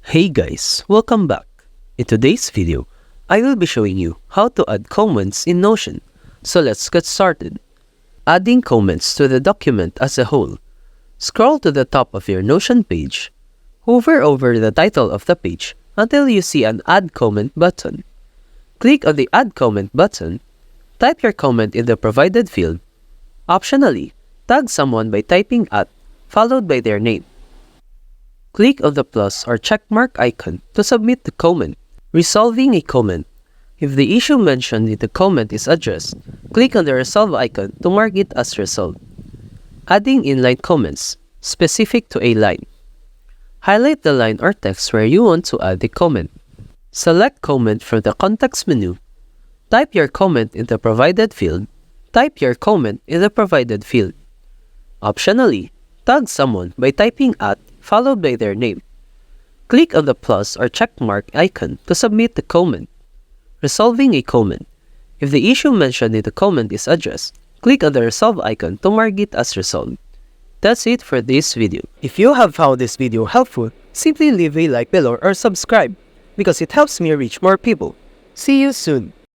Hey guys, welcome back. In today's video, I will be showing you how to add comments in Notion. So let's get started. Adding comments to the document as a whole. Scroll to the top of your Notion page. Hover over the title of the page until you see an Add Comment button. Click on the Add Comment button. Type your comment in the provided field. Optionally, tag someone by typing @ followed by their name. Click on the plus or checkmark icon to submit the comment. Resolving a comment. If the issue mentioned in the comment is addressed, click on the resolve icon to mark it as resolved. Adding inline comments, specific to a line. Highlight the line or text where you want to add a comment. Select comment from the context menu. Type your comment in the provided field. Type your comment in the provided field. Optionally, tag someone by typing @ followed by their name. Click on the plus or checkmark icon to submit the comment. Resolving a comment. If the issue mentioned in the comment is addressed, click on the resolve icon to mark it as resolved. That's it for this video. If you have found this video helpful, simply leave a like below or subscribe because it helps me reach more people. See you soon!